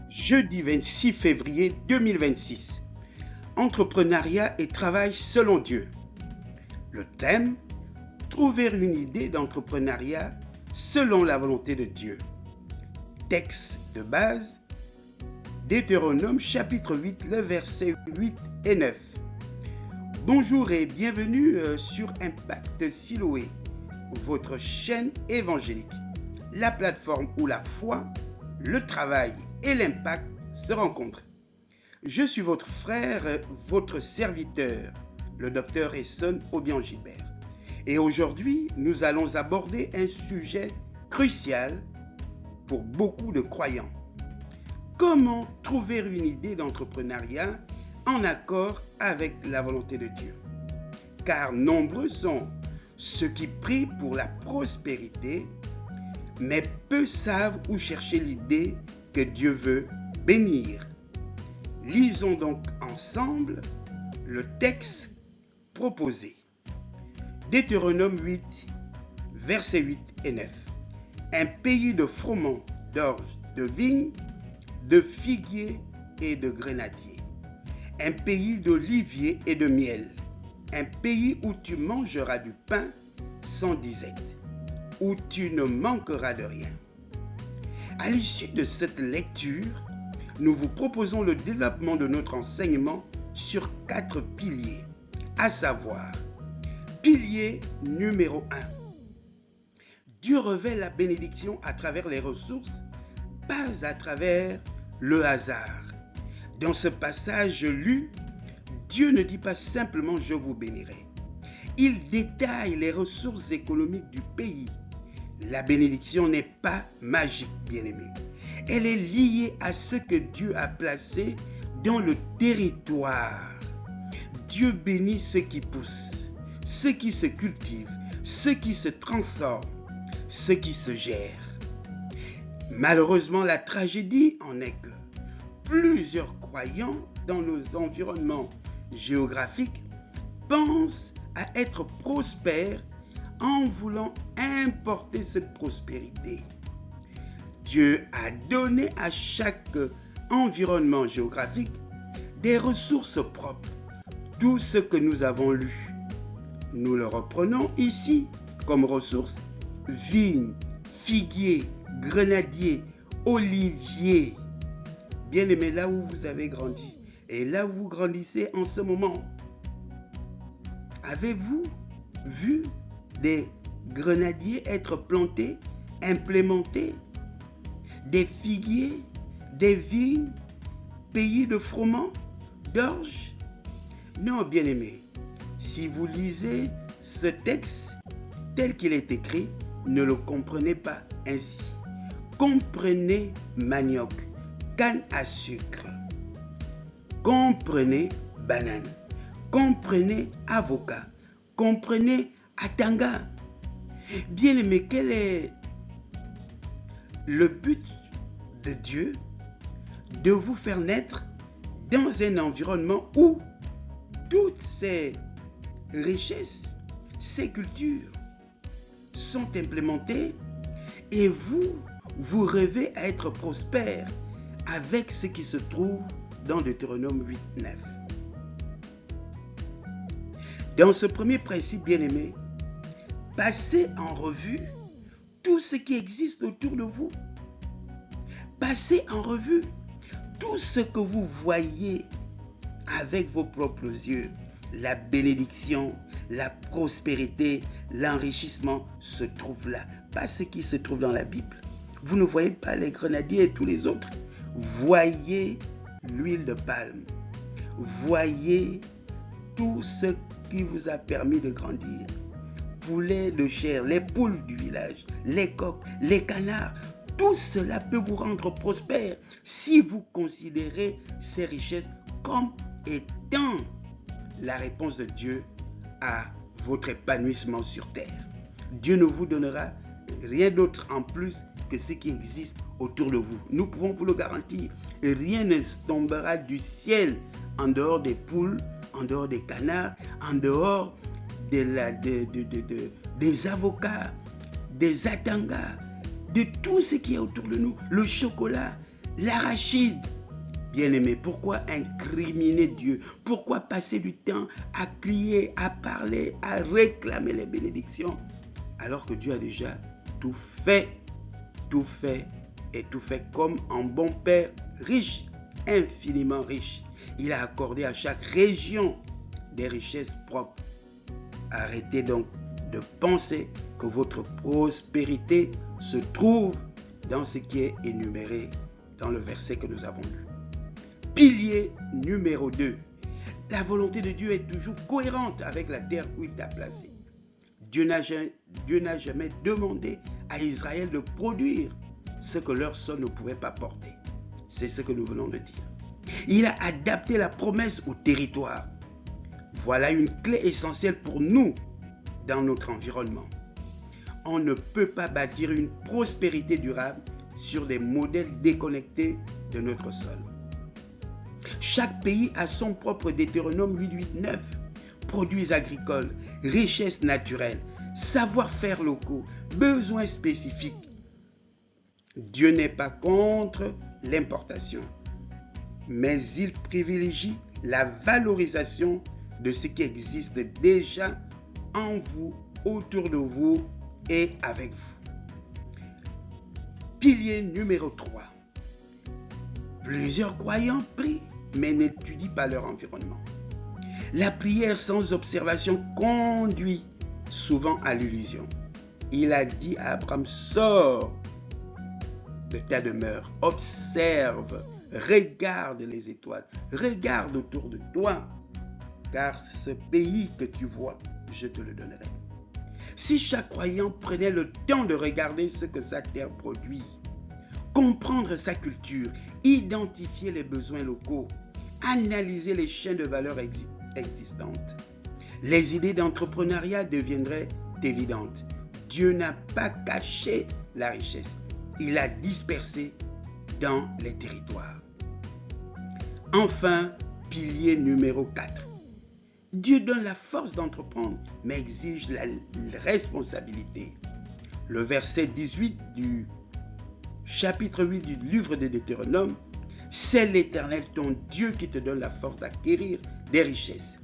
jeudi 26 février 2026. Entrepreneuriat et travail selon Dieu. Le thème, trouver une idée d'entrepreneuriat selon la volonté de Dieu. Texte de base, Deutéronome chapitre 8, le verset 8 et 9. Bonjour et bienvenue sur Impact Siloé, votre chaîne évangélique, la plateforme où la foi, le travail et l'impact se rencontrent. Je suis votre frère, votre serviteur, le docteur Esson Obiang-Gilbert. Et aujourd'hui, nous allons aborder un sujet crucial pour beaucoup de croyants. Comment trouver une idée d'entrepreneuriat en accord avec la volonté de Dieu? Car nombreux sont ceux qui prient pour la prospérité, mais peu savent où chercher l'idée que Dieu veut bénir. Lisons donc ensemble le texte proposé. Deutéronome 8, versets 8 et 9. Un pays de froment, d'orge, de vignes, de figuiers et de grenadiers. Un pays d'oliviers et de miel. Un pays où tu mangeras du pain sans disette, où tu ne manqueras de rien. À l'issue de cette lecture, nous vous proposons le développement de notre enseignement sur 4 piliers, à savoir, pilier numéro 1. Dieu révèle la bénédiction à travers les ressources, pas à travers le hasard. Dans ce passage lu, Dieu ne dit pas simplement « je vous bénirai ». Il détaille les ressources économiques du pays. La bénédiction n'est pas magique, bien-aimé. Elle est liée à ce que Dieu a placé dans le territoire. Dieu bénit ce qui pousse, ce qui se cultive, ce qui se transforme, ce qui se gère. Malheureusement, la tragédie en est que plusieurs croyants dans nos environnements géographiques pensent à être prospères en voulant importer cette prospérité. Dieu a donné à chaque environnement géographique des ressources propres, tout ce que nous avons lu. Nous le reprenons ici comme ressources: vignes, figuiers, grenadiers, oliviers. Bien-aimés, là où vous avez grandi et là où vous grandissez en ce moment, avez-vous vu des grenadiers être plantés, implémentés, des figuiers, des vignes, pays de froment, d'orge? Non, bien-aimés, si vous lisez ce texte tel qu'il est écrit, ne le comprenez pas ainsi. Comprenez manioc, canne à sucre. Comprenez banane. Comprenez avocat. Comprenez atanga. Bien-aimé, quel est le but de Dieu? De vous faire naître dans un environnement où toutes ces richesses, ces cultures sont implémentées et vous rêvez à être prospère avec ce qui se trouve dans Deutéronome 8, 9. Dans ce premier principe, bien-aimé, passez en revue tout ce qui existe autour de vous. Passez en revue tout ce que vous voyez avec vos propres yeux. La bénédiction, la prospérité, l'enrichissement se trouvent là. Pas ce qui se trouve dans la Bible. Vous ne voyez pas les grenadiers et tous les autres. Voyez l'huile de palme. Voyez tout ce qui vous a permis de grandir. Poulet de chair, les poules du village, les coqs, les canards. Tout cela peut vous rendre prospère si vous considérez ces richesses comme étant la réponse de Dieu à votre épanouissement sur terre. Dieu ne vous donnera rien d'autre en plus que ce qui existe autour de vous. Nous pouvons vous le garantir. Rien ne tombera du ciel en dehors des poules, en dehors des canards, en dehors des avocats, des atangas, de tout ce qui est autour de nous, le chocolat, l'arachide. Bien-aimé, pourquoi incriminer Dieu? Pourquoi passer du temps à crier, à parler, à réclamer les bénédictions, alors que Dieu a déjà tout fait et tout fait comme un bon Père riche, infiniment riche. Il a accordé à chaque région des richesses propres. Arrêtez donc de penser que votre prospérité se trouve dans ce qui est énuméré dans le verset que nous avons lu. Pilier numéro 2. La volonté de Dieu est toujours cohérente avec la terre où il t'a placé. Dieu n'a jamais demandé à Israël de produire ce que leur sol ne pouvait pas porter. C'est ce que nous venons de dire. Il a adapté la promesse au territoire. Voilà une clé essentielle pour nous dans notre environnement. On ne peut pas bâtir une prospérité durable sur des modèles déconnectés de notre sol. Chaque pays a son propre Deutéronome 8.8.9. Produits agricoles, richesses naturelles, savoir-faire locaux, besoins spécifiques. Dieu n'est pas contre l'importation, mais il privilégie la valorisation de ce qui existe déjà en vous, autour de vous et avec vous. Pilier numéro 3. Plusieurs croyants prient, mais n'étudient pas leur environnement. La prière sans observation conduit souvent à l'illusion. Il a dit à Abraham, sors de ta demeure, observe, regarde les étoiles, regarde autour de toi, car ce pays que tu vois, je te le donnerai. Si chaque croyant prenait le temps de regarder ce que sa terre produit, comprendre sa culture, identifier les besoins locaux, analyser les chaînes de valeur existantes, les idées d'entrepreneuriat deviendraient évidentes. Dieu n'a pas caché la richesse, il a dispersé dans les territoires. Enfin, pilier numéro 4. Dieu donne la force d'entreprendre, mais exige la responsabilité. Le verset 18 du chapitre 8 du livre de Deutéronome, c'est l'Éternel ton Dieu qui te donne la force d'acquérir des richesses.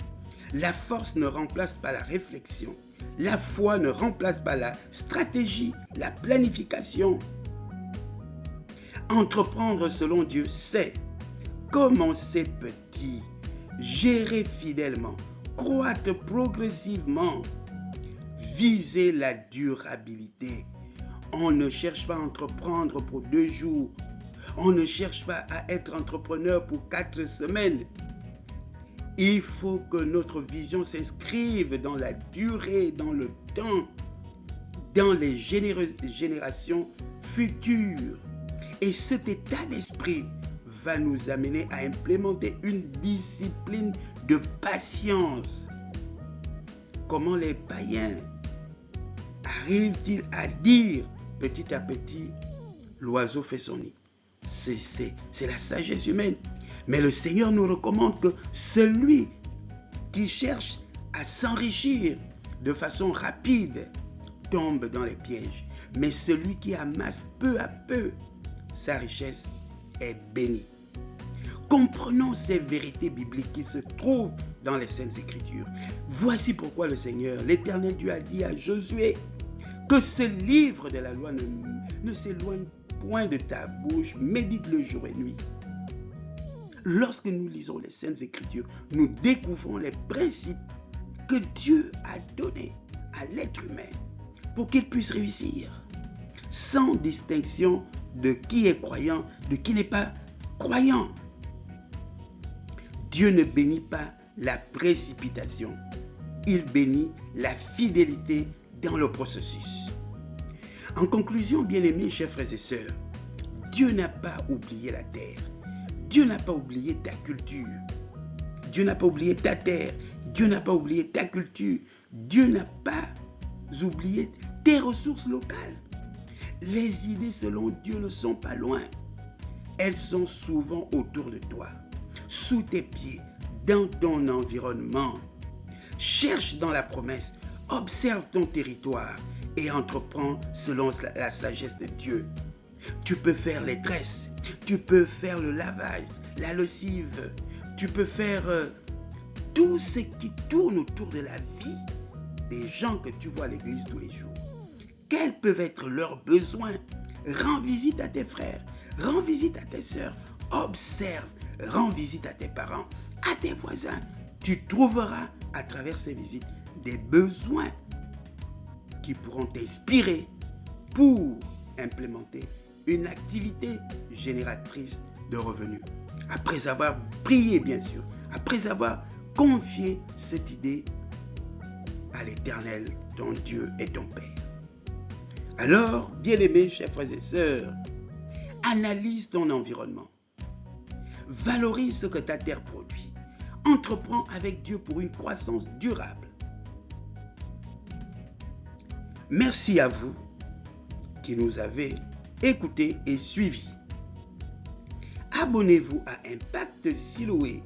La force ne remplace pas la réflexion. La foi ne remplace pas la stratégie, la planification. Entreprendre selon Dieu, c'est commencer petit, gérer fidèlement, croître progressivement, viser la durabilité. On ne cherche pas à entreprendre pour 2 jours. On ne cherche pas à être entrepreneur pour 4 semaines. Il faut que notre vision s'inscrive dans la durée, dans le temps, dans les générations futures. Et cet état d'esprit va nous amener à implémenter une discipline de patience. Comment les païens arrivent-ils à dire petit à petit, l'oiseau fait son nid? C'est la sagesse humaine. Mais le Seigneur nous recommande que celui qui cherche à s'enrichir de façon rapide tombe dans les pièges. Mais celui qui amasse peu à peu sa richesse est béni. Comprenons ces vérités bibliques qui se trouvent dans les Saintes Écritures. Voici pourquoi le Seigneur, l'Éternel Dieu, a dit à Josué que ce livre de la loi ne s'éloigne point de ta bouche, médite-le jour et nuit. Lorsque nous lisons les Saintes Écritures, nous découvrons les principes que Dieu a donnés à l'être humain pour qu'il puisse réussir, sans distinction de qui est croyant, de qui n'est pas croyant. Dieu ne bénit pas la précipitation, il bénit la fidélité dans le processus. En conclusion, bien-aimés, chers frères et sœurs, Dieu n'a pas oublié la terre. Dieu n'a pas oublié ta culture. Dieu n'a pas oublié ta terre. Dieu n'a pas oublié ta culture. Dieu n'a pas oublié tes ressources locales. Les idées selon Dieu ne sont pas loin. Elles sont souvent autour de toi, sous tes pieds, dans ton environnement. Cherche dans la promesse, observe ton territoire et entreprends selon la sagesse de Dieu. Tu peux faire les tresses, Tu peux faire le lavage, la lessive. Tu peux faire tout ce qui tourne autour de la vie des gens que tu vois à l'église tous les jours. Quels peuvent être leurs besoins? Rends visite à tes frères, rends visite à tes sœurs, observe, rends visite à tes parents, à tes voisins. Tu trouveras à travers ces visites des besoins qui pourront t'inspirer pour implémenter une activité génératrice de revenus. Après avoir prié, bien sûr, après avoir confié cette idée à l'Éternel, ton Dieu et ton Père. Alors, bien-aimés, chers frères et sœurs, analyse ton environnement. Valorise ce que ta terre produit. Entreprends avec Dieu pour une croissance durable. Merci à vous qui nous avez écoutés et suivis. Abonnez-vous à Impact Siloé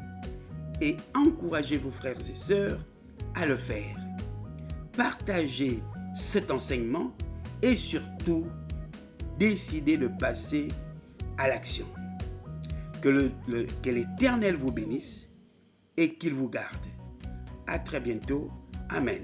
et encouragez vos frères et sœurs à le faire. Partagez cet enseignement et surtout, décidez de passer à l'action. Que l'Éternel vous bénisse et qu'il vous garde. À très bientôt. Amen.